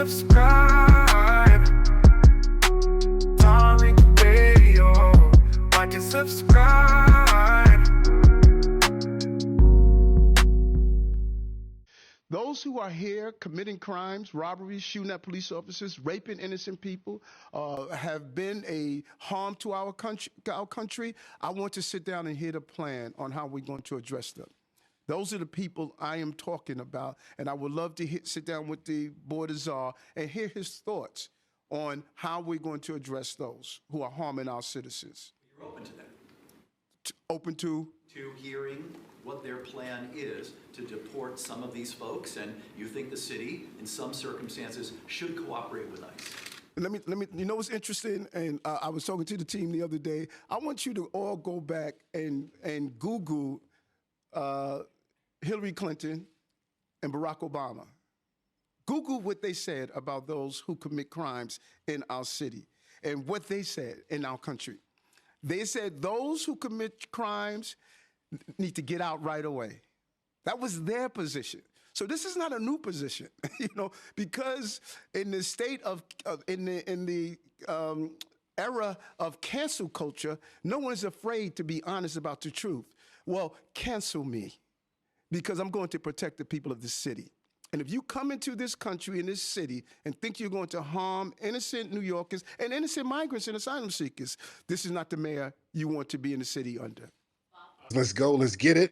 subscribe. Tariq Radio. Like and subscribe. Those who are here committing crimes, robberies, shooting at police officers, raping innocent people, have been a harm to our country. I want to sit down and hear the plan on how we're going to address them. Those are the people I am talking about, and I would love to sit down with the Board of Czar and hear his thoughts on how we're going to address those who are harming our citizens. You're open to that? Open to Hearing what their plan is to deport some of these folks, and you think the city, in some circumstances, should cooperate with ICE. Let me. You know what's interesting? And I was talking to the team the other day. I want you to all go back and Google Hillary Clinton and Barack Obama. Google what they said about those who commit crimes in our city and what they said in our country. They said those who commit crimes need to get out right away. That was their position. So this is not a new position, because in the state of in the era of cancel culture, no one's afraid to be honest about the truth. Well, cancel me, because I'm going to protect the people of this city. And if you come into this country, in this city, and think you're going to harm innocent New Yorkers and innocent migrants and asylum seekers, this is not the mayor you want to be in the city under. Let's go. Let's get it.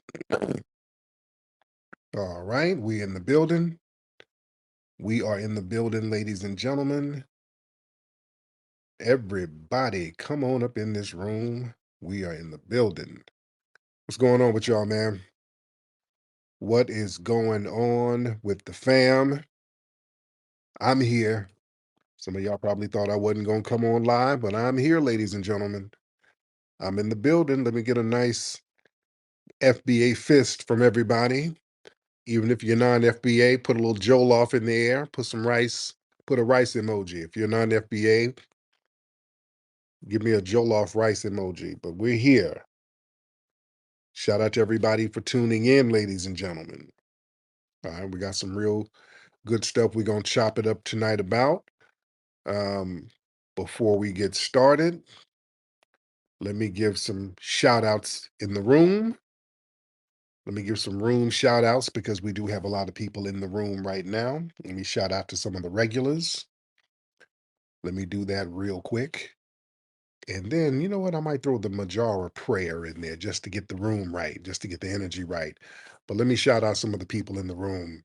All right. We in the building. We are in the building, ladies and gentlemen. Everybody, come on up in this room. We are in the building. What's going on with y'all, man? What is going on with the fam? I'm here. Some of y'all probably thought I wasn't going to come on live, but I'm here, ladies and gentlemen. I'm in the building. Let me get a nice FBA fist from everybody. Even if you're non-FBA, put a little Joel off in the air, put some rice, put a rice emoji. If you're non-FBA, give me a Joel off rice emoji. But we're here. Shout out to everybody for tuning in, ladies and gentlemen. All right, we got some real good stuff we're going to chop it up tonight about. Before we get started, let me give some shout outs in the room. Let me give some room shout outs because we do have a lot of people in the room right now. Let me shout out to some of the regulars. Let me do that real quick. And then, you know what? I might throw the Majara prayer in there just to get the room right, just to get the energy right. But let me shout out some of the people in the room.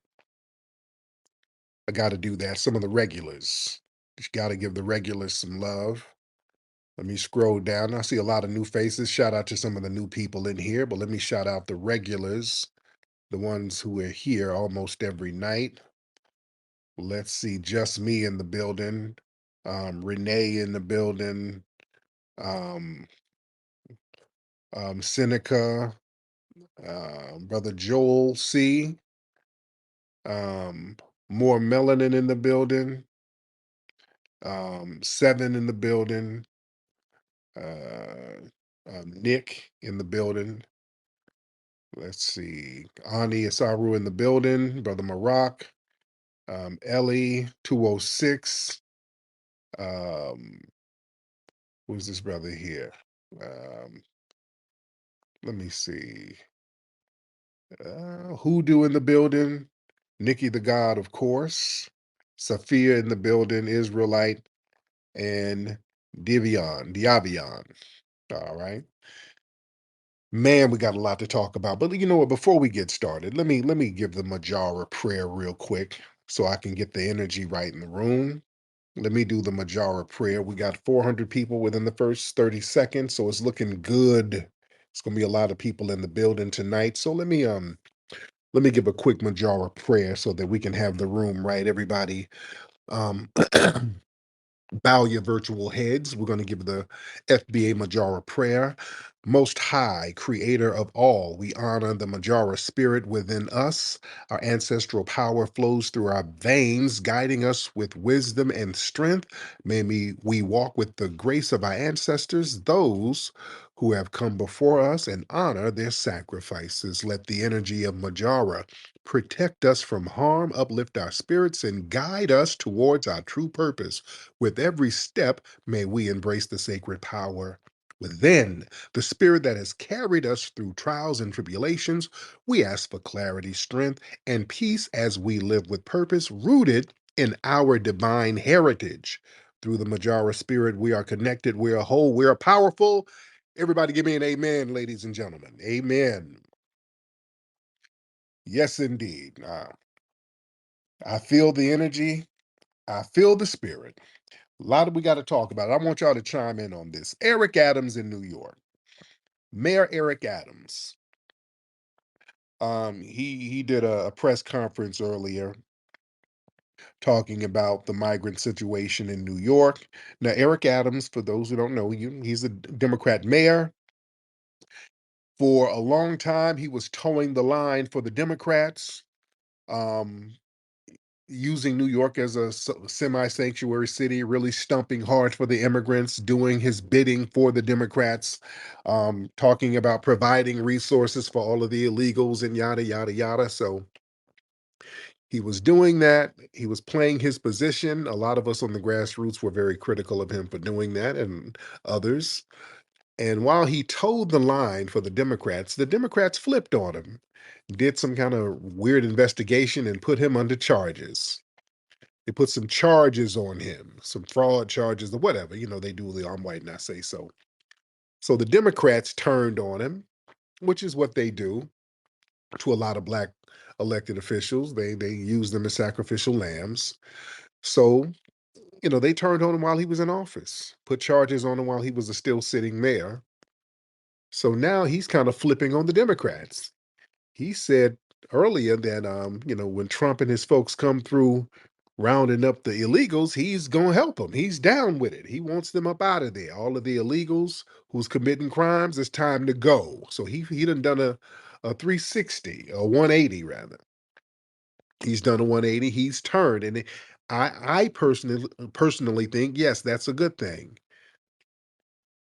I got to do that. Some of the regulars. You got to give the regulars some love. Let me scroll down. I see a lot of new faces. Shout out to some of the new people in here, but let me shout out the regulars, the ones who are here almost every night. Let's see, Just Me in the building, Renee in the building, Seneca, Brother Joel C, more melanin in the building, Seven in the building, Nick in the building. Let's see, Ani Asaru in the building, Brother Marak, Ellie 206. Who's this brother here? Let me see. Hoodoo in the building, Nikki the God, of course, Sophia in the building, Israelite, and Diavion. All right. Man, we got a lot to talk about. But you know what? Before we get started, let me give the Majara prayer real quick so I can get the energy right in the room. Let me do the Majara prayer. We got 400 people within the first 30 seconds, so it's looking good. It's gonna be a lot of people in the building tonight. So let me give a quick Majara prayer so that we can have the room right. Everybody, bow your virtual heads. We're going to give the FBA Majara prayer. Most High, Creator of all, we honor the Majara spirit within us. Our ancestral power flows through our veins, guiding us with wisdom and strength. May we walk with the grace of our ancestors, those who have come before us and honor their sacrifices. Let the energy of Majara protect us from harm, uplift our spirits, and guide us towards our true purpose. With every step, may we embrace the sacred power within, the spirit that has carried us through trials and tribulations. We ask for clarity, strength, and peace as we live with purpose, rooted in our divine heritage. Through the Majara spirit, we are connected, we are whole, we are powerful. Everybody give me an amen, ladies and gentlemen. Amen. Yes, indeed. I feel the energy. I feel the spirit. A lot of we got to talk about it. I want y'all to chime in on this. Eric Adams in New York. Mayor Eric Adams. He did a press conference earlier talking about the migrant situation in New York. Now, Eric Adams, for those who don't know, he's a Democrat mayor. For a long time, he was towing the line for the Democrats, um, using New York as a semi-sanctuary city, really stumping hard for the immigrants, doing his bidding for the Democrats, talking about providing resources for all of the illegals and yada, yada, yada. So he was doing that. He was playing his position. A lot of us on the grassroots were very critical of him for doing that, and others. And while he toed the line for the Democrats flipped on him, did some kind of weird investigation and put him under charges. They put some charges on him, some fraud charges or whatever. They do the I'm white and I say so. So the Democrats turned on him, which is what they do to a lot of black elected officials. They use them as sacrificial lambs. So, they turned on him while he was in office, put charges on him while he was a still sitting mayor. So now he's kind of flipping on the Democrats. He said earlier that when Trump and his folks come through rounding up the illegals, he's gonna help them. He's down with it. He wants them up out of there. All of the illegals who's committing crimes, it's time to go. So he done a 360, a 180 rather. He's done a 180. He's turned, and I personally think yes, that's a good thing.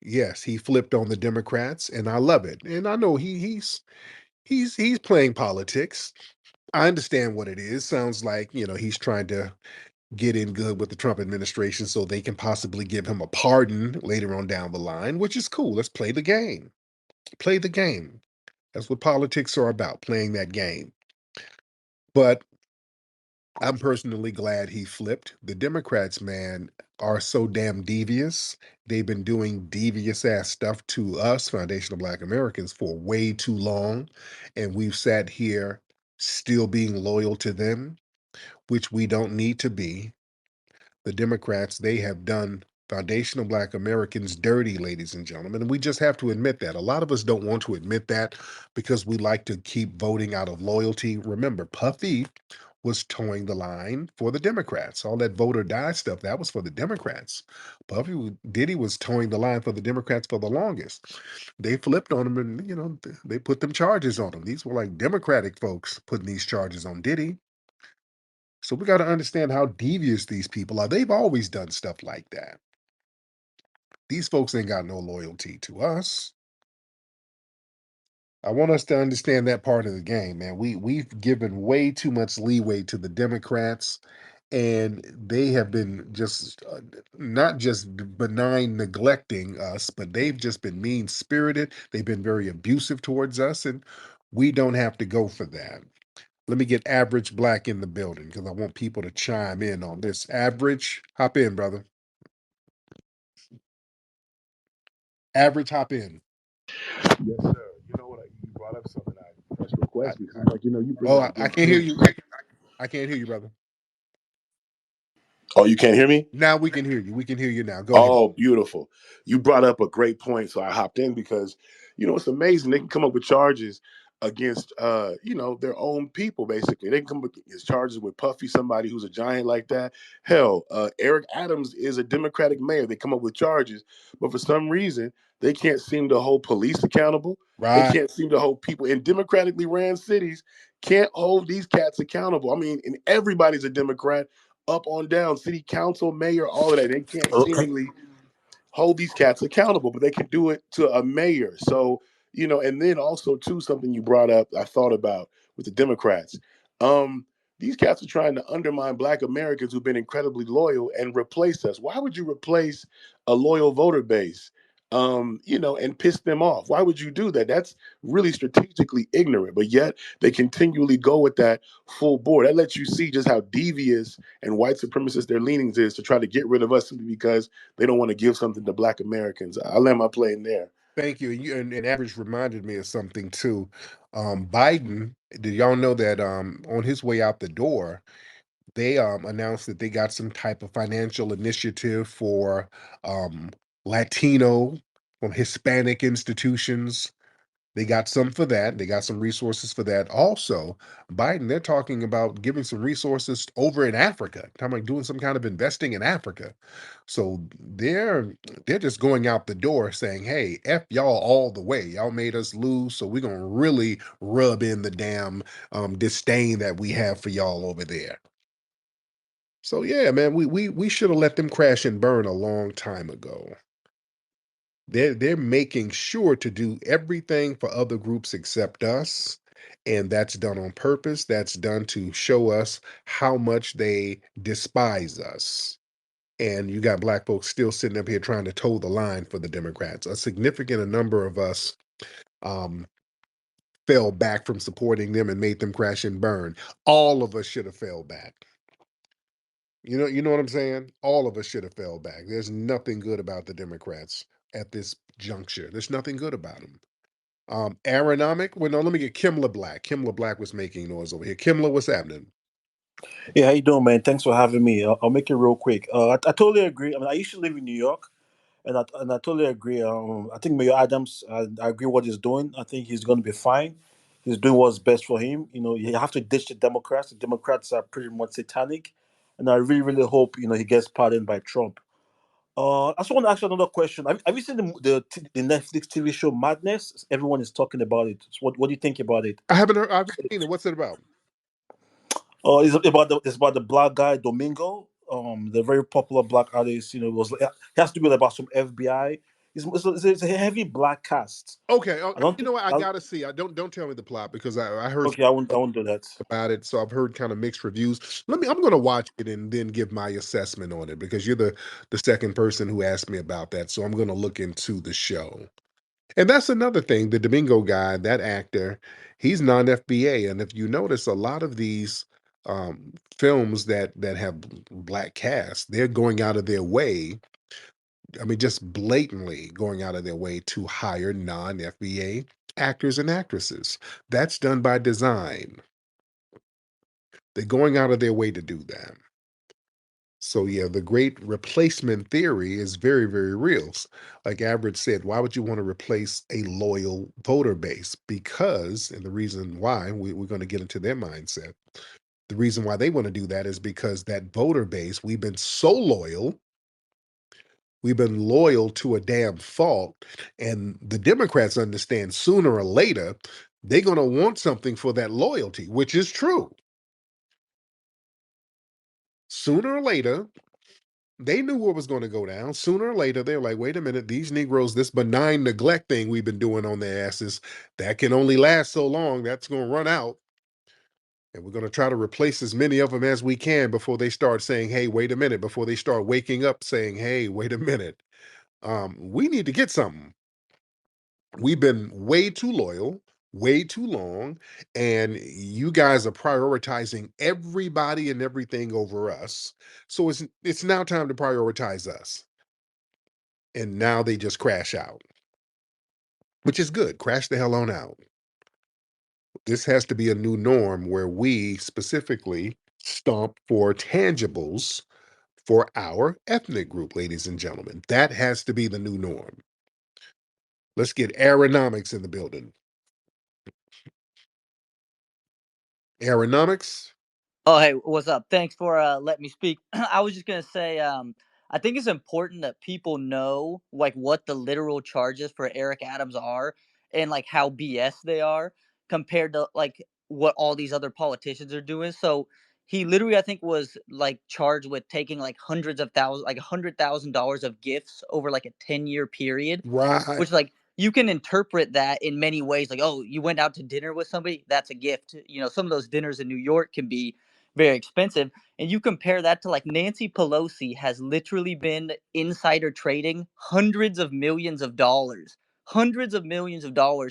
Yes, he flipped on the Democrats, and I love it. And I know he's playing politics. I understand what it is. Sounds like, he's trying to get in good with the Trump administration so they can possibly give him a pardon later on down the line, which is cool. Let's play the game. Play the game. That's what politics are about, playing that game. But I'm personally glad he flipped. The Democrats, man, are so damn devious. They've been doing devious ass stuff to us, foundational Black Americans, for way too long. And we've sat here still being loyal to them, which we don't need to be. The Democrats, they have done foundational Black Americans dirty, ladies and gentlemen. And we just have to admit that. A lot of us don't want to admit that because we like to keep voting out of loyalty. Remember, Puffy was towing the line for the Democrats. All that vote or die stuff, that was for the Democrats. Diddy was towing the line for the Democrats for the longest. They flipped on him and, they put them charges on him. These were like Democratic folks putting these charges on Diddy. So we got to understand how devious these people are. They've always done stuff like that. These folks ain't got no loyalty to us. I want us to understand that part of the game, man. We've given way too much leeway to the Democrats, and they have been just not just benign neglecting us, but they've just been mean spirited. They've been very abusive towards us, and we don't have to go for that. Let me get Average Black in the building because I want people to chime in on this. Average, hop in, brother. Average, hop in. Yes, sir. You know what? You brought up something I press I, request because I'm like, you bring oh, up a I good can't hear point. you. I can't hear you, brother. Oh, you can't hear me? Now we can hear you. We can hear you now. Go ahead. Oh, beautiful. You brought up a great point, so I hopped in because, it's amazing. They can come up with charges against, their own people, basically. They can come up with charges with Puffy, somebody who's a giant like that. Hell, Eric Adams is a Democratic mayor. They come up with charges, but for some reason, they can't seem to hold police accountable. They Right. can't seem to hold people in democratically ran cities, can't hold these cats accountable. I mean, and everybody's a Democrat up on down, city council, mayor, all of that. They can't seemingly hold these cats accountable, but they can do it to a mayor. So, and then also too, something you brought up, I thought about with the Democrats. These cats are trying to undermine Black Americans who've been incredibly loyal and replace us. Why would you replace a loyal voter base? And piss them off. Why would you do that? That's really strategically ignorant. But yet they continually go with that full board. That lets you see just how devious and white supremacist their leanings is to try to get rid of us simply because they don't want to give something to Black Americans. I land my plane there. Thank you. And Average reminded me of something too. Biden, did y'all know that on his way out the door, they announced that they got some type of financial initiative for Latino, from Hispanic institutions. They got some for that. They got some resources for that. Also, Biden, they're talking about giving some resources over in Africa, talking about doing some kind of investing in Africa. So they're just going out the door saying, hey, F y'all all the way. Y'all made us lose, so we're gonna really rub in the damn disdain that we have for y'all over there. So yeah, man, we should have let them crash and burn a long time ago. They're making sure to do everything for other groups except us, and that's done on purpose. That's done to show us how much they despise us. And you got Black folks still sitting up here trying to toe the line for the Democrats. A significant number of us um, fell back from supporting them and made them crash and burn. All of us should have fell back. You know what I'm saying? All of us should have fell back. There's nothing good about the Democrats at this juncture. There's nothing good about them. Aeronomic. Well, no, let me get Kimla Black. Kimla Black was making noise over here. Kimla, what's happening? Yeah, how you doing, man? Thanks for having me. I'll make it real quick. I totally agree. I mean, I used to live in New York, and I totally agree. I think Mayor Adams, I agree what he's doing. I think he's going to be fine. He's doing what's best for him. You have to ditch the Democrats. The Democrats are pretty much satanic, and I really, really hope he gets pardoned by Trump. I just want to ask you another question. Have you seen the Netflix TV show Madness? Everyone is talking about it. So what do you think about it? I haven't heard. I've seen it. What's it about? It's about the black guy Domingo, the very popular black artist. It has to be about some FBI. It's a heavy black cast. Okay. I don't You think. know what? I gotta see. I don't tell me the plot because I heard Okay, I won't do that. about it, so I've heard kind of mixed reviews. I'm gonna watch it and then give my assessment on it because you're the second person who asked me about that. So I'm gonna look into the show. And that's another thing. The Domingo guy, that actor, he's non-FBA, and if you notice, a lot of these films that have black cast, they're going out of their way. I mean, just blatantly going out of their way to hire non-FBA actors and actresses. That's done by design. They're going out of their way to do that. So yeah, the great replacement theory is very, very real. Like Average said, why would you want to replace a loyal voter base? Because, and the reason why, we're going to get into their mindset. The reason why they want to do that is because that voter base, we've been loyal to a damn fault. And the Democrats understand sooner or later, they're going to want something for that loyalty, which is true. Sooner or later, they knew what was going to go down. Sooner or later, they're like, wait a minute, these Negroes, this benign neglect thing we've been doing on their asses, that can only last so long. That's going to run out. And we're going to try to replace as many of them as we can before they start saying, hey, wait a minute, before they start waking up saying, hey, wait a minute. We need to get something. We've been way too loyal, way too long, and you guys are prioritizing everybody and everything over us. So it's now time to prioritize us. And now they just crash out, which is good. Crash the hell on out. This has to be a new norm where we specifically stomp for tangibles for our ethnic group, ladies and gentlemen. That has to be the new norm. Let's get aeronomics in the building. Aeronomics. Oh, hey, what's up? Thanks for letting me speak. I was just gonna say, I think it's important that people know like what the literal charges for Eric Adams are and like how BS they are compared to like what all these other politicians are doing. So he literally, I think, was like charged with taking like hundreds of thousands, like $100,000 of gifts over like a 10-year period, Right. which like you can interpret that in many ways. Like, oh, you went out to dinner with somebody, that's a gift. You know, some of those dinners in New York can be very expensive. And you compare that to like Nancy Pelosi has literally been insider trading hundreds of millions of dollars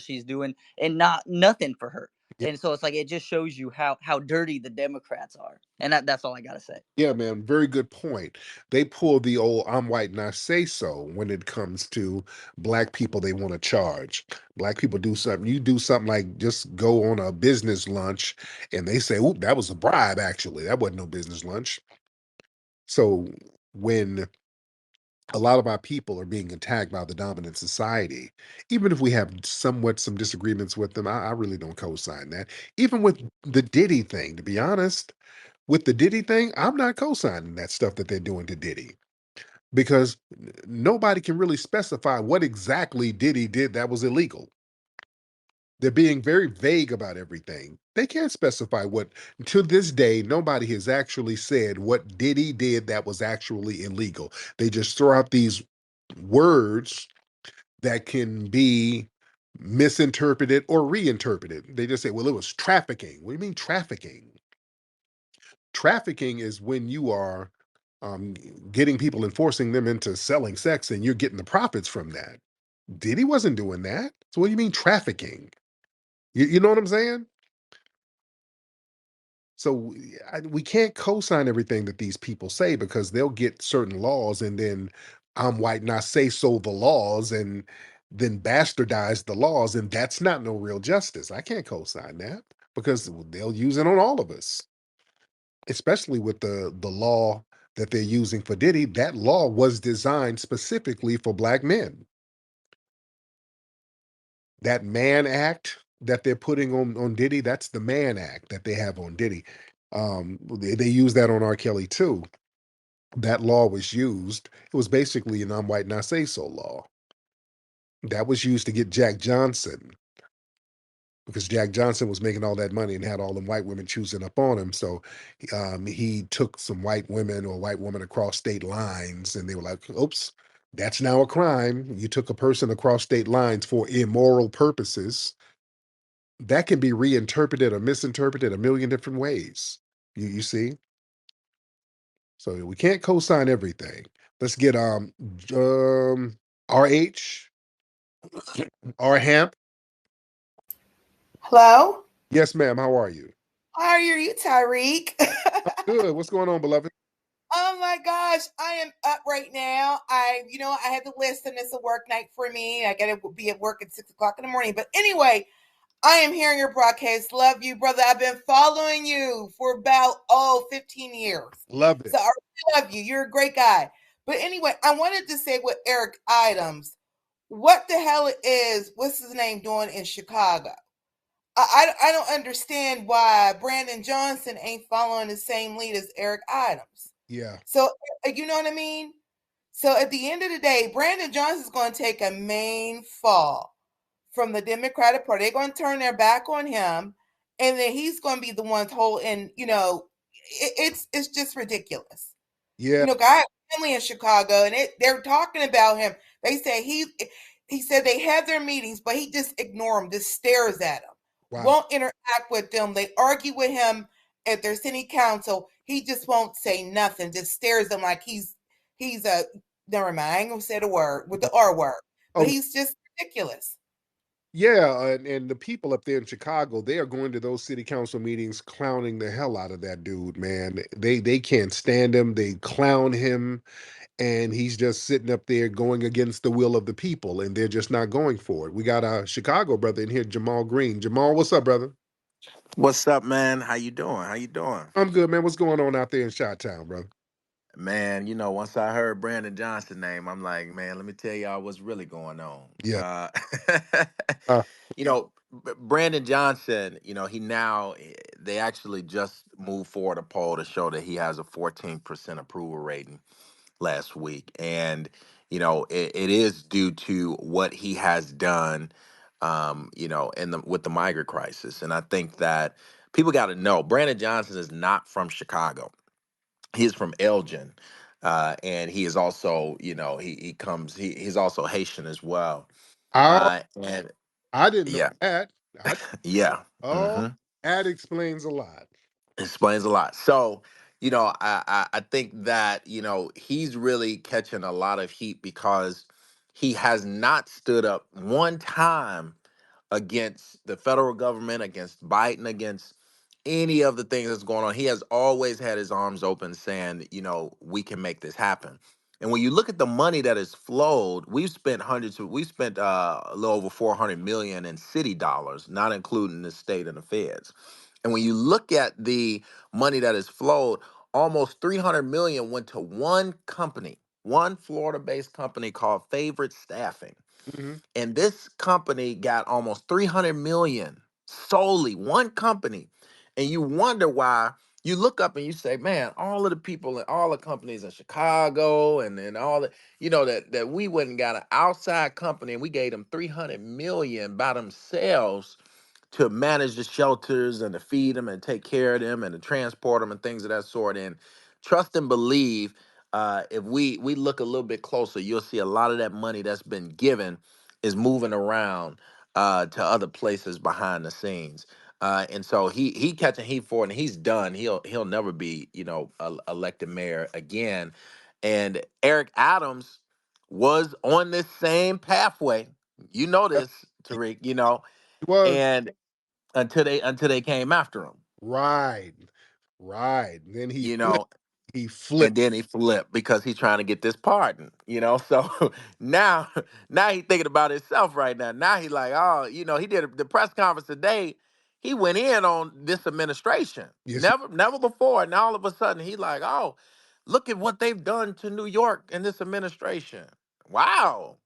she's doing, and not nothing for her. And so it's like it just shows you how dirty the Democrats are. And that's all I gotta say. Yeah, man, very good point. They pull the old "I'm white and I say so" when it comes to black people they want to charge. Black people do something, you do something like just go on a business lunch, and they say, "Oop, that was a bribe, actually. That wasn't no business lunch." So when a lot of our people are being attacked by the dominant society, even if we have somewhat some disagreements with them, I really don't co-sign that. Even with the Diddy thing, to be honest, with the Diddy thing, I'm not co-signing that stuff that they're doing to Diddy because nobody can really specify what exactly Diddy did that was illegal. They're being very vague about everything. They can't specify what, to this day, nobody has actually said what Diddy did that was actually illegal. They just throw out these words that can be misinterpreted or reinterpreted. They just say, well, it was trafficking. What do you mean trafficking? Trafficking is when you are um, getting people and forcing them into selling sex and you're getting the profits from that. Diddy wasn't doing that. So what do you mean trafficking? You know what I'm saying? So we can't co-sign everything that these people say because they'll get certain laws and then I'm white and I say so the laws and then bastardize the laws, and that's not no real justice. I can't co-sign that because they'll use it on all of us, especially with the law that they're using for Diddy. That law was designed specifically for black men. That Man Act that they're putting on Diddy, that's the Man Act that they have on Diddy. They use that on R. Kelly too. That law was used. It was basically an "I'm white and I say so" law. That was used to get Jack Johnson because Jack Johnson was making all that money and had all them white women choosing up on him. So he took some white women or white woman across state lines, and they were like, "Oops, that's now a crime. You took a person across state lines for immoral purposes." That can be reinterpreted or misinterpreted a million different ways. You see? So we can't co-sign everything. Let's get RH R Hamp. Hello? Yes, ma'am. How are you? How are you, Tariq? Good. What's going on, beloved? Oh my gosh, I am up right now. I had to listen. It's a work night for me. I gotta be at work at 6 o'clock in the morning. But anyway, I am hearing your broadcast. Love you, brother. I've been following you for about 15 years. Love it. So I really love you. You're a great guy. But anyway, I wanted to say with Eric Adams, what the hell is what's his name doing in Chicago? I don't understand why Brandon Johnson ain't following the same lead as Eric Adams. Yeah. So you know what I mean? So at the end of the day, Brandon Johnson is going to take a main fall from the Democratic Party. They're going to turn their back on him, and then he's going to be the one holding. It's just ridiculous. Yeah. I have family in Chicago, and they're talking about him. They say he said they have their meetings, but he just ignore them, just stares at them, Wow. won't interact with them. They argue with him at their city council. He just won't say nothing, just stares at them like he's a never mind. I ain't gonna say the word with the R word, but Oh, he's just ridiculous. yeah. And the people up there in Chicago, they are going to those city council meetings clowning the hell out of that dude, man. They can't stand him. They clown him, and he's just sitting up there going against the will of the people, and they're just not going for it. We got our Chicago brother in here, Jamal Green. Jamal, what's up, brother? What's up, man? How you doing? How you doing? I'm good, man. What's going on out there in Chi-Town, brother? Man, once I heard Brandon Johnson name, I'm like, man, let me tell y'all what's really going on. Yeah. Uh, Brandon Johnson, they actually just moved forward a poll to show that he has a 14% approval rating last week. And, it is due to what he has done, with the migrant crisis. And I think that people got to know Brandon Johnson is not from Chicago. He is from Elgin, and he is also, he's also Haitian as well. Oh, And I didn't know yeah, that. I, yeah. oh, hmm that explains a lot. Explains a lot. So, I think that, he's really catching a lot of heat because he has not stood up one time against the federal government, against Biden, against any of the things that's going on. He has always had his arms open saying, we can make this happen. And when you look at the money that has flowed, we spent a little over 400 million in city dollars, not including the state and the feds. And when you look at the money that has flowed, almost 300 million went to one company, one Florida-based company called Favorite Staffing. Hmm. And this company got almost 300 million, solely one company. And you wonder why. You look up and you say, man, all of the people and all the companies in Chicago and all the, that we went and got an outside company and we gave them 300 million by themselves to manage the shelters and to feed them and take care of them and to transport them and things of that sort. And trust and believe, if we look a little bit closer, you'll see a lot of that money that's been given is moving around to other places behind the scenes. And so he catching heat for it, and he's done. He'll never be elected mayor again. And Eric Adams was on this same pathway. You know Yep, this, he Tariq. was. And until they came after him, Right. Right. And then he you flipped. know, He and flipped. then he flipped because he's trying to get this pardon, So now, now he's thinking about himself right now. Now he's like, oh, he did the press conference today. He went in on this administration. Yes. Never before. Now all of a sudden he's like, oh, look at what they've done to New York in this administration. Wow.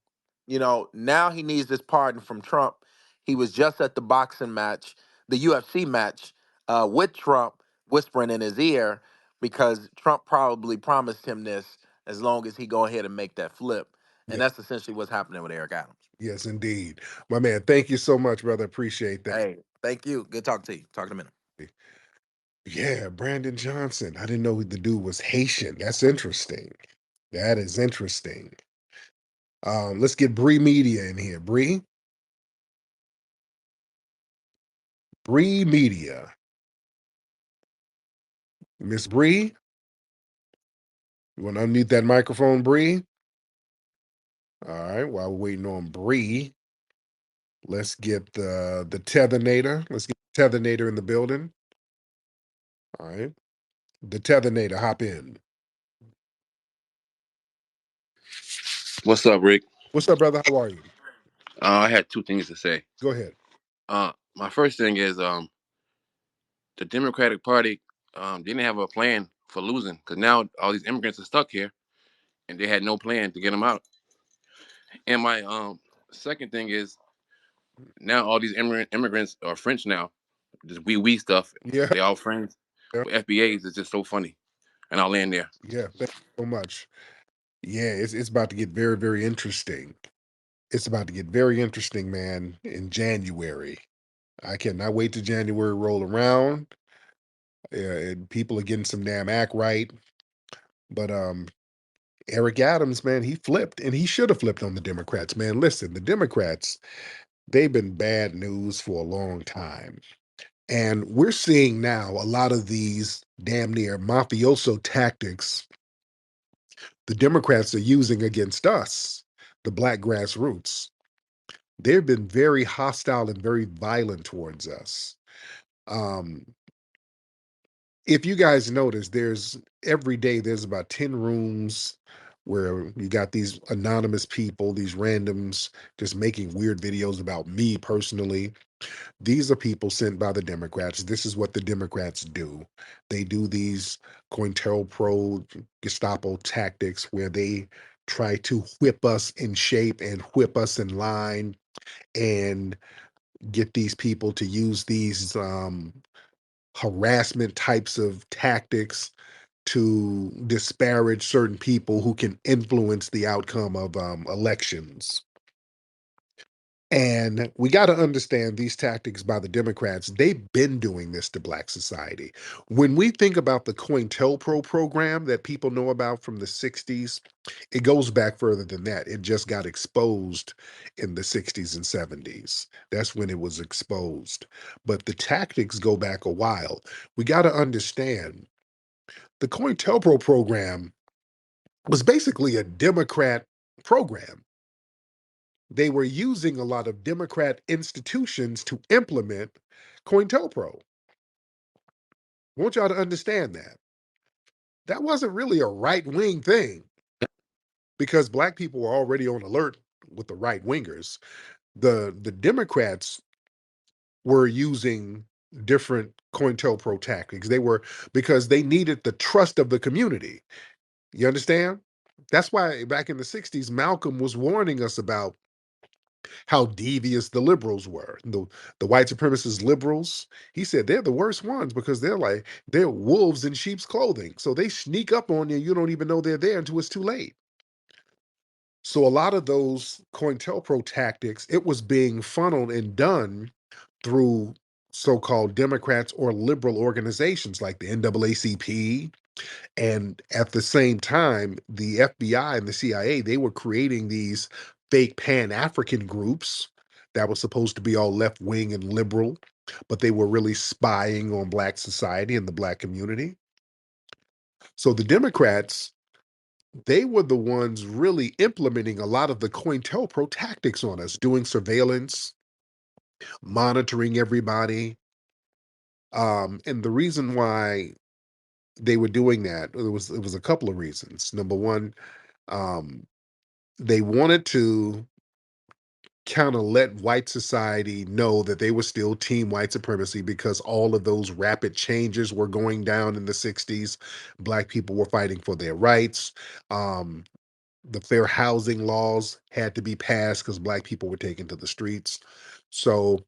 Now he needs this pardon from Trump. He was just at the boxing match, the UFC match, with Trump, whispering in his ear because Trump probably promised him this as long as he go ahead and make that flip. And Yeah. that's essentially what's happening with Eric Adams. Yes, indeed. My man, thank you so much, brother. Appreciate that. Hey, thank you. Good talking to you. Talk in a minute. Yeah, Brandon Johnson. I didn't know the dude was Haitian. That's interesting. That is interesting. Let's get Bree Media in here. Bree Media. Miss Bree, you want to unmute that microphone, Bree? All right. While we're waiting on Bree, let's get the Tethernator. Let's get the Tethernator in the building. All right. The Tethernator, hop in. What's up, Rick? What's up, brother? How are you? I had two things to say. Go ahead. My first thing is the Democratic Party didn't have a plan for losing because now all these immigrants are stuck here and they had no plan to get them out. And my second thing is now all these immigrants are French now, just we stuff. Yeah. They all friends Yeah. with FBAs. It's just so funny. And I'll land there. Yeah. Thank you so much. Yeah, it's about to get very, very interesting. It's about to get very interesting, man, in January. I cannot wait to January roll around. And people are getting some damn act right. But Eric Adams, man, he flipped, and he should have flipped on the Democrats, man. Listen, the Democrats, they've been bad news for a long time. And we're seeing now a lot of these damn near mafioso tactics the Democrats are using against us, the black grassroots. They've been very hostile and very violent towards us. Um, if you guys notice, there's every day there's about 10 rooms where you got these anonymous people, these randoms just making weird videos about me personally. These are people sent by the Democrats. This is what the Democrats do. They do these Cointelpro Gestapo tactics where they try to whip us in shape and whip us in line and get these people to use these harassment types of tactics to disparage certain people who can influence the outcome of elections. And we got to understand these tactics by the Democrats. They've been doing this to Black society. When we think about the Cointelpro program that people know about from the 60s, it goes back further than that. It just got exposed in the 60s and 70s. That's when it was exposed. But the tactics go back a while. We got to understand the Cointelpro program was basically a Democrat program. They were using a lot of Democrat institutions to implement COINTELPRO. I want y'all to understand that. That wasn't really a right wing thing because Black people were already on alert with the right wingers. The Democrats were using different COINTELPRO tactics. They were because they needed the trust of the community. You understand? That's why back in the 60s, Malcolm was warning us about how devious the liberals were. The white supremacist liberals, he said they're the worst ones because they're wolves in sheep's clothing. So they sneak up on you, you don't even know they're there until it's too late. So a lot of those COINTELPRO tactics, it was being funneled and done through so-called Democrats or liberal organizations like the NAACP. And at the same time, the FBI and the CIA, they were creating these fake Pan-African groups that were supposed to be all left-wing and liberal, but they were really spying on Black society and the Black community. So the Democrats, they were the ones really implementing a lot of the COINTELPRO tactics on us, doing surveillance, monitoring everybody. And the reason why they were doing that, it was a couple of reasons. Number one, um, they wanted to kind of let white society know that they were still team white supremacy because all of those rapid changes were going down in the 60s. Black people were fighting for their rights. Um, the fair housing laws had to be passed because Black people were taken to the streets. So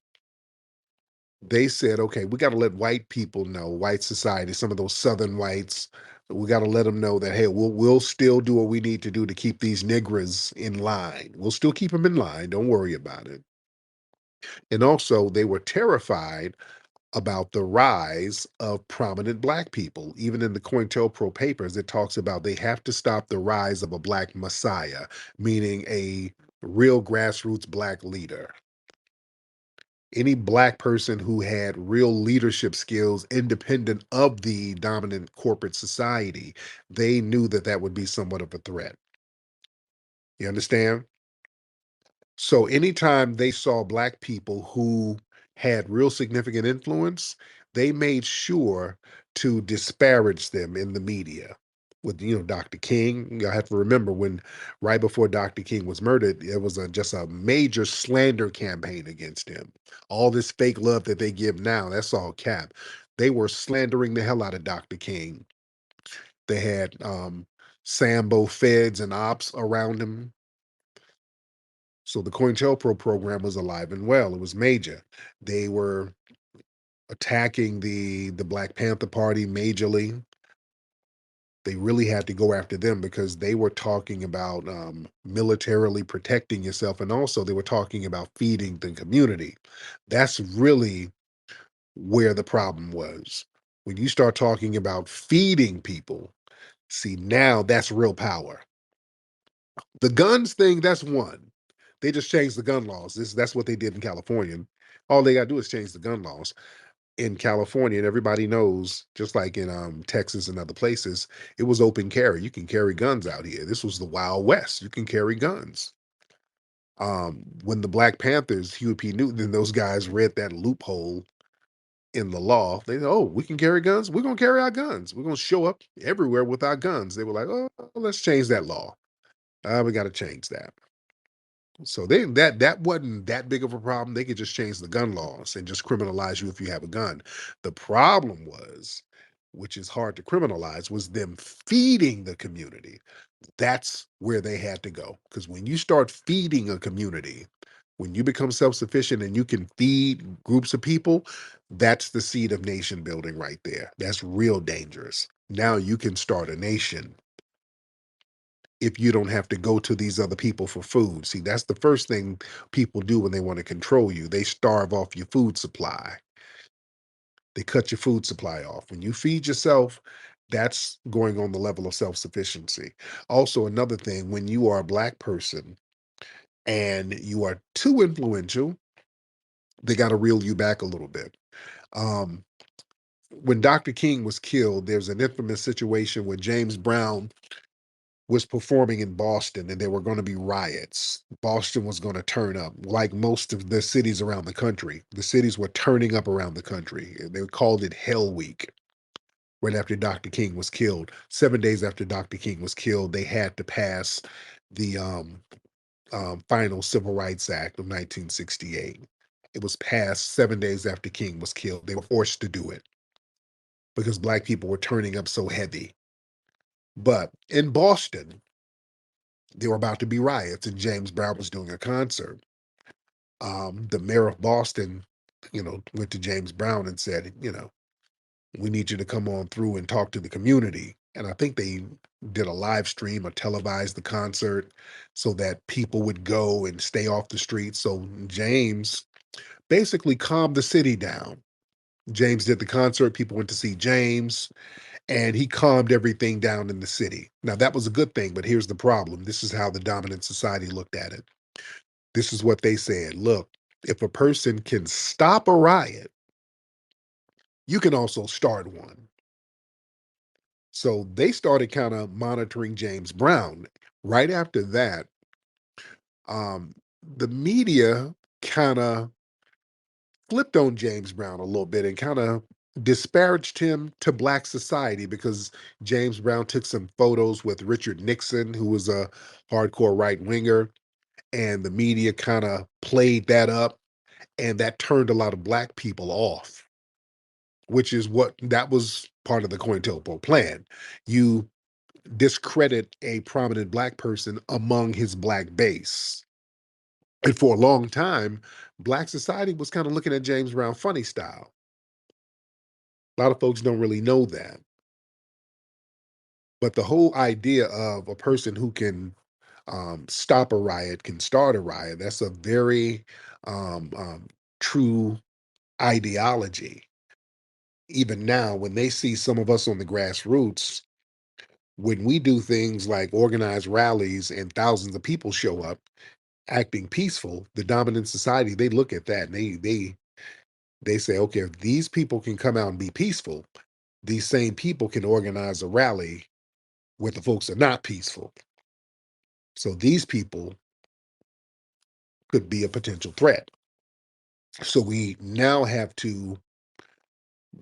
they said, okay, we got to let white people know, white society, some of those Southern whites, we got to let them know that, hey, we'll still do what we need to do to keep these niggers in line. We'll still keep them in line. Don't worry about it. And also, they were terrified about the rise of prominent Black people. Even in the COINTELPRO papers, it talks about they have to stop the rise of a Black messiah, meaning a real grassroots Black leader. Any Black person who had real leadership skills independent of the dominant corporate society, they knew that that would be somewhat of a threat. You understand? So anytime they saw Black people who had real significant influence, they made sure to disparage them in the media. With Dr. King, you have to remember when right before Dr. King was murdered, it was just a major slander campaign against him. All this fake love that they give now, that's all cap. They were slandering the hell out of Dr. King. They had Sambo feds and ops around him. So the COINTELPRO program was alive and well. It was major. They were attacking the Black Panther Party majorly. They really had to go after them because they were talking about militarily protecting yourself, and also they were talking about feeding the community. That's really where the problem was. When you start talking about feeding people, see, now that's real power. The guns thing, that's one. They just changed the gun laws. That's what they did in California. All they got to do is change the gun laws in California, and everybody knows, just like in Texas and other places, it was open carry. You can carry guns out here. This was the Wild West. You can carry guns. When the Black Panthers, Huey P. Newton, and those guys read that loophole in the law, they said, "Oh, we can carry guns. We're gonna carry our guns. We're gonna show up everywhere with our guns." They were like, "Oh, let's change that law. We got to change that." So that wasn't that big of a problem. They could just change the gun laws and just criminalize you if you have a gun. The problem was, which is hard to criminalize, was them feeding the community. That's where they had to go. Because when you start feeding a community, when you become self-sufficient and you can feed groups of people, that's the seed of nation building right there. That's real dangerous. Now you can start a nation. if you don't have to go to these other people for food. See, that's the first thing people do when they want to control you. They starve off your food supply. They cut your food supply off. When you feed yourself, that's going on the level of self-sufficiency. Also, another thing, when you are a Black person and you are too influential, they got to reel you back a little bit. Um, when Dr. King was killed, there's an infamous situation where James Brown was performing in Boston and there were going to be riots. Boston was going to turn up, like most of the cities around the country. The cities were turning up around the country. They called it Hell Week right after Dr. King was killed. 7 days after Dr. King was killed, they had to pass the final Civil Rights Act of 1968. It was passed 7 days after King was killed. They were forced to do it because Black people were turning up so heavy. But in Boston, there were about to be riots, and James Brown was doing a concert. The mayor of Boston, went to James Brown and said, we need you to come on through and talk to the community. And I think they did a live stream or televised the concert so that people would go and stay off the streets. So James basically calmed the city down. James did the concert, people went to see James, and he calmed everything down in the city. Now, that was a good thing, but here's the problem. This is how the dominant society looked at it. This is what they said. Look, if a person can stop a riot, you can also start one. So they started kind of monitoring James Brown. Right after that, um, the media kind of flipped on James Brown a little bit and kind of disparaged him to Black society because James Brown took some photos with Richard Nixon, who was a hardcore right winger, and the media kind of played that up, and that turned a lot of Black people off, which is what that was part of the Cointelpro plan. You discredit a prominent Black person among his Black base. And for a long time, Black society was kind of looking at James Brown funny style. A lot of folks don't really know that. But the whole idea of a person who can stop a riot can start a riot, that's a very true ideology. Even now, when they see some of us on the grassroots, when we do things like organize rallies and thousands of people show up acting peaceful, the dominant society, they look at that and they say, okay, if these people can come out and be peaceful, these same people can organize a rally where the folks are not peaceful. So these people could be a potential threat. So we now have to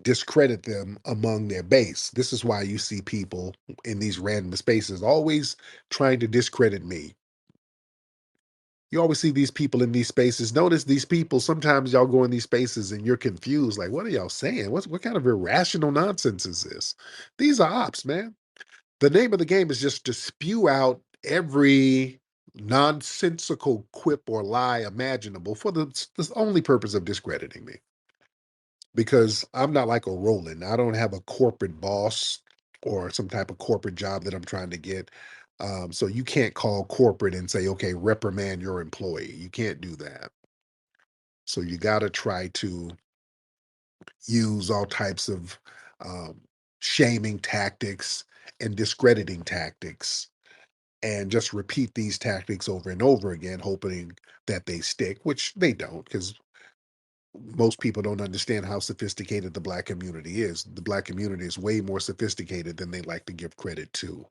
discredit them among their base. This is why you see people in these random spaces always trying to discredit me. You always see these people in these spaces. Notice these people, sometimes y'all go in these spaces and you're confused. Like, what are y'all saying? What kind of irrational nonsense is this? These are ops, man. The name of the game is just to spew out every nonsensical quip or lie imaginable for the only purpose of discrediting me. Because I'm not like a Roland. I don't have a corporate boss or some type of corporate job that I'm trying to get. So you can't call corporate and say, okay, reprimand your employee. You can't do that. So you got to try to use all types of um, shaming tactics and discrediting tactics and just repeat these tactics over and over again, hoping that they stick, which they don't, because most people don't understand how sophisticated the Black community is. The Black community is way more sophisticated than they like to give credit to.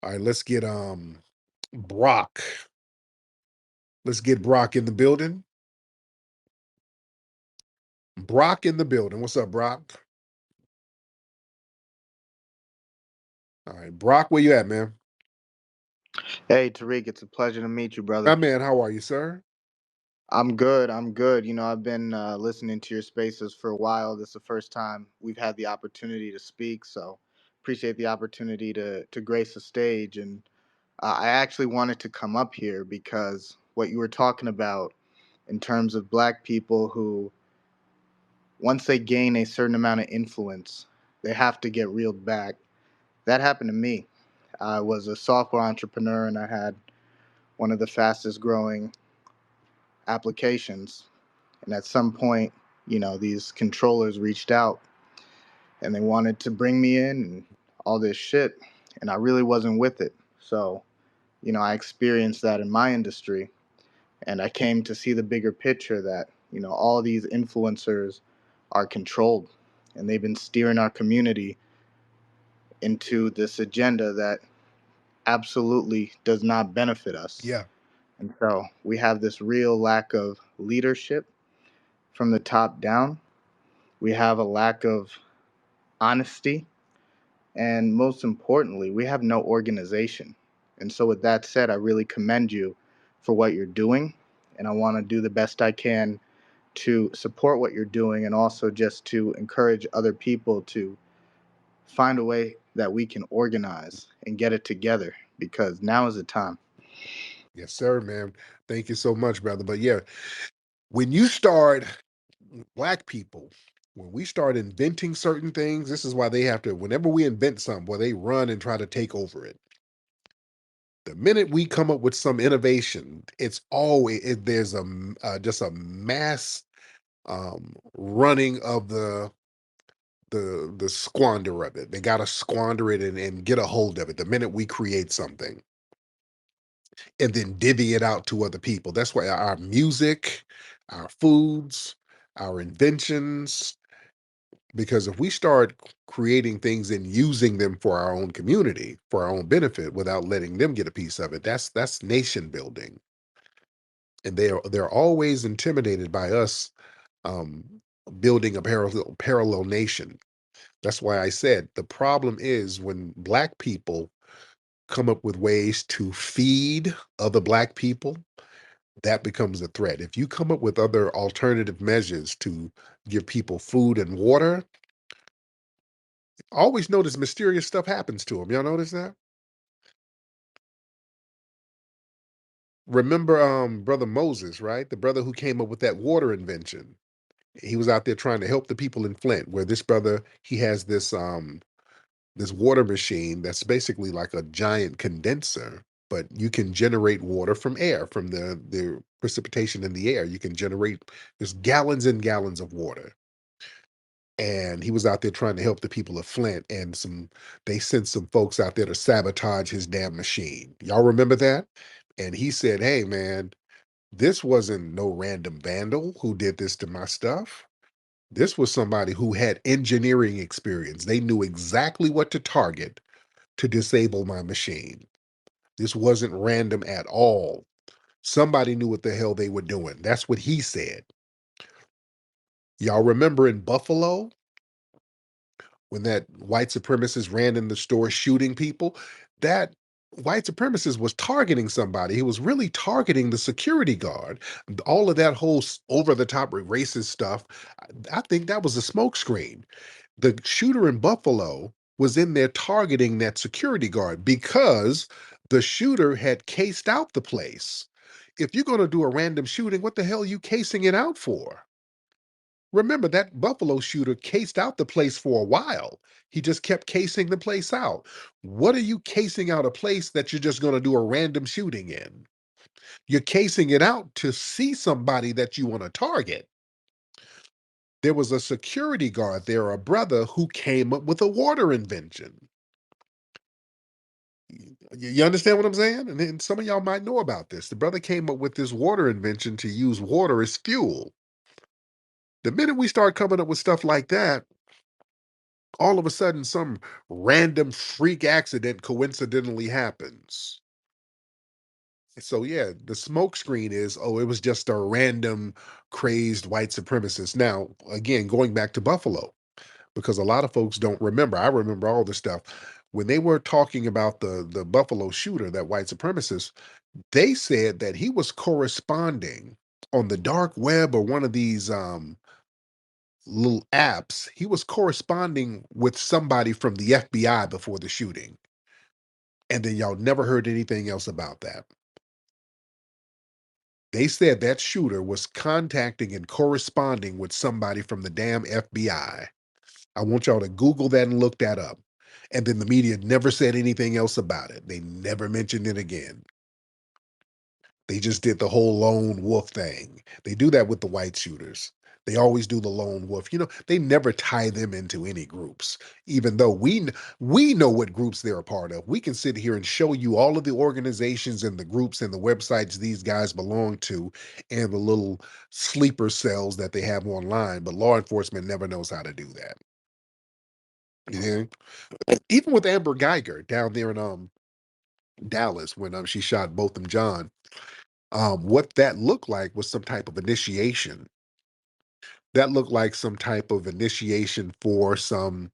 All right, let's get Brock. Let's get Brock in the building. Brock in the building. What's up, Brock? All right, Brock, where you at, man? Hey, Tariq, it's a pleasure to meet you, My brother. man, how are you, sir? I'm good. I'm good. I've been listening to your spaces for a while. This is the first time we've had the opportunity to speak, so appreciate the opportunity to grace the stage. And I actually wanted to come up here because what you were talking about in terms of Black people who, once they gain a certain amount of influence, they have to get reeled back. That happened to me. I was a software entrepreneur and I had one of the fastest growing applications. And at some point, these controllers reached out and they wanted to bring me in and all this shit. And I really wasn't with it. So, I experienced that in my industry. And I came to see the bigger picture that, all these influencers are controlled and they've been steering our community into this agenda that absolutely does not benefit us. Yeah. And so we have this real lack of leadership from the top down. We have a lack of honesty. And most importantly, we have no organization. And so, with that said, I really commend you for what you're doing. And I want to do the best I can to support what you're doing and also just to encourage other people to find a way that we can organize and get it together because now is the time. Yes, sir, man. Thank you so much, brother. But yeah, when you start, Black people, when we start inventing certain things, this is why they have to, whenever we invent something, well, they run and try to take over it. The minute we come up with some innovation, it's always, there's just a mass running of the squander of it. They got to squander it and get a hold of it the minute we create something, and then divvy it out to other people. That's why our music, our foods, our inventions, because if we start creating things and using them for our own community, for our own benefit, without letting them get a piece of it, that's nation building. And they're always intimidated by us um, building a parallel nation. That's why I said the problem is when Black people come up with ways to feed other Black people, that becomes a threat. If you come up with other alternative measures to give people food and water, always notice mysterious stuff happens to them. Y'all notice that? Remember brother Moses, right? The brother who came up with that water invention. He was out there trying to help the people in Flint, where this brother, he has this water machine that's basically like a giant condenser, but you can generate water from air, from the precipitation in the air. You can generate there's gallons and gallons of water. And he was out there trying to help the people of Flint, and they sent some folks out there to sabotage his damn machine. Y'all remember that? And he said, "Hey man, this wasn't no random vandal who did this to my stuff. This was somebody who had engineering experience. They knew exactly what to target to disable my machine. This wasn't random at all. Somebody knew what the hell they were doing." That's what he said. Y'all remember in Buffalo when that white supremacist ran in the store shooting people? That white supremacist was targeting somebody. He was really targeting the security guard. All of that whole over the top racist stuff, I think that was a smokescreen. The shooter in Buffalo was in there targeting that security guard because the shooter had cased out the place. If you're going to do a random shooting, what the hell are you casing it out for? Remember, that Buffalo shooter cased out the place for a while. He just kept casing the place out. What are you casing out a place that you're just going to do a random shooting in? You're casing it out to see somebody that you want to target. There was a security guard there, a brother who came up with a water invention. You understand what I'm saying? And then some of y'all might know about this. The brother came up with this water invention to use water as fuel. The minute we start coming up with stuff like that, all of a sudden some random freak accident coincidentally happens. So yeah, the smoke screen is, oh, it was just a random crazed white supremacist. Now, again, going back to Buffalo, because a lot of folks don't remember. I remember all this stuff. When they were talking about the Buffalo shooter, that white supremacist, they said that he was corresponding on the dark web or one of these little apps. He was corresponding with somebody from the FBI before the shooting. And then y'all never heard anything else about that. They said that shooter was contacting and corresponding with somebody from the damn FBI. I want y'all to Google that and look that up. And then the media never said anything else about it. They never mentioned it again. They just did the whole lone wolf thing. They do that with the white shooters. They always do the lone wolf. They never tie them into any groups, even though we know what groups they're a part of. We can sit here and show you all of the organizations and the groups and the websites these guys belong to and the little sleeper cells that they have online, but law enforcement never knows how to do that. Even with Amber Geiger down there in Dallas when she shot Botham Jean, what that looked like was some type of initiation. That looked like some type of initiation for some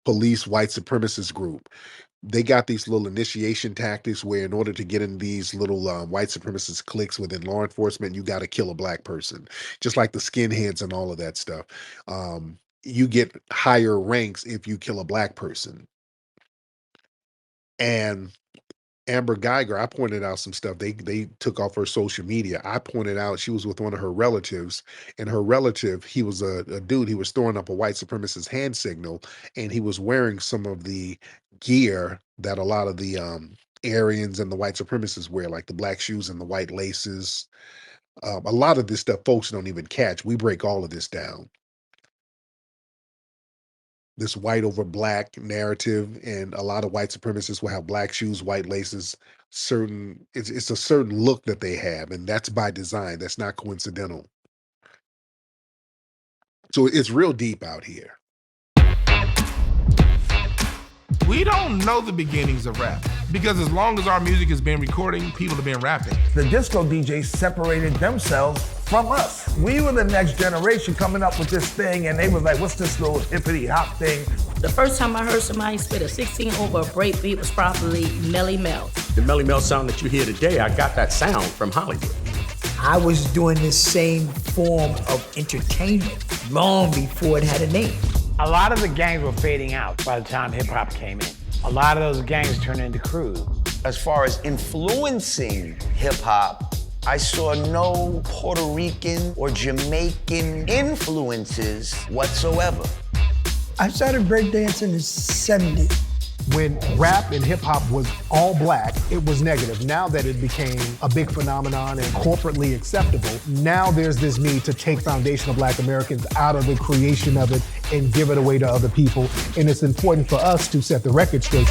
police white supremacist group. They got these little initiation tactics where in order to get in these little white supremacist cliques within law enforcement, you got to kill a black person, just like the skinheads and all of that stuff. You get higher ranks if you kill a black person. And Amber Geiger, I pointed out some stuff. They took off her social media. I pointed out she was with one of her relatives, and her relative, he was a dude. He was throwing up a white supremacist hand signal, and he was wearing some of the gear that a lot of the Aryans and the white supremacists wear, like the black shoes and the white laces. A lot of this stuff folks don't even catch. We break all of this down. This white over black narrative, and a lot of white supremacists will have black shoes, white laces. It's a certain look that they have, and that's by design. That's not coincidental. So it's real deep out here. We don't know the beginnings of rap, because as long as our music has been recording, people have been rapping. The disco DJs separated themselves from us. We were the next generation coming up with this thing, and they were like, what's this little hippity hop thing? The first time I heard somebody spit a 16 over a break beat was probably Melly Mel. The Melly Mel sound that you hear today, I got that sound from Hollywood. I was doing this same form of entertainment long before it had a name. A lot of the gangs were fading out by the time hip-hop came in. A lot of those gangs turned into crews. As far as influencing hip-hop, I saw no Puerto Rican or Jamaican influences whatsoever. I started breakdancing in the 70s. When rap and hip hop was all black, it was negative. Now that it became a big phenomenon and corporately acceptable, now there's this need to take foundational black Americans out of the creation of it and give it away to other people. And it's important for us to set the record straight.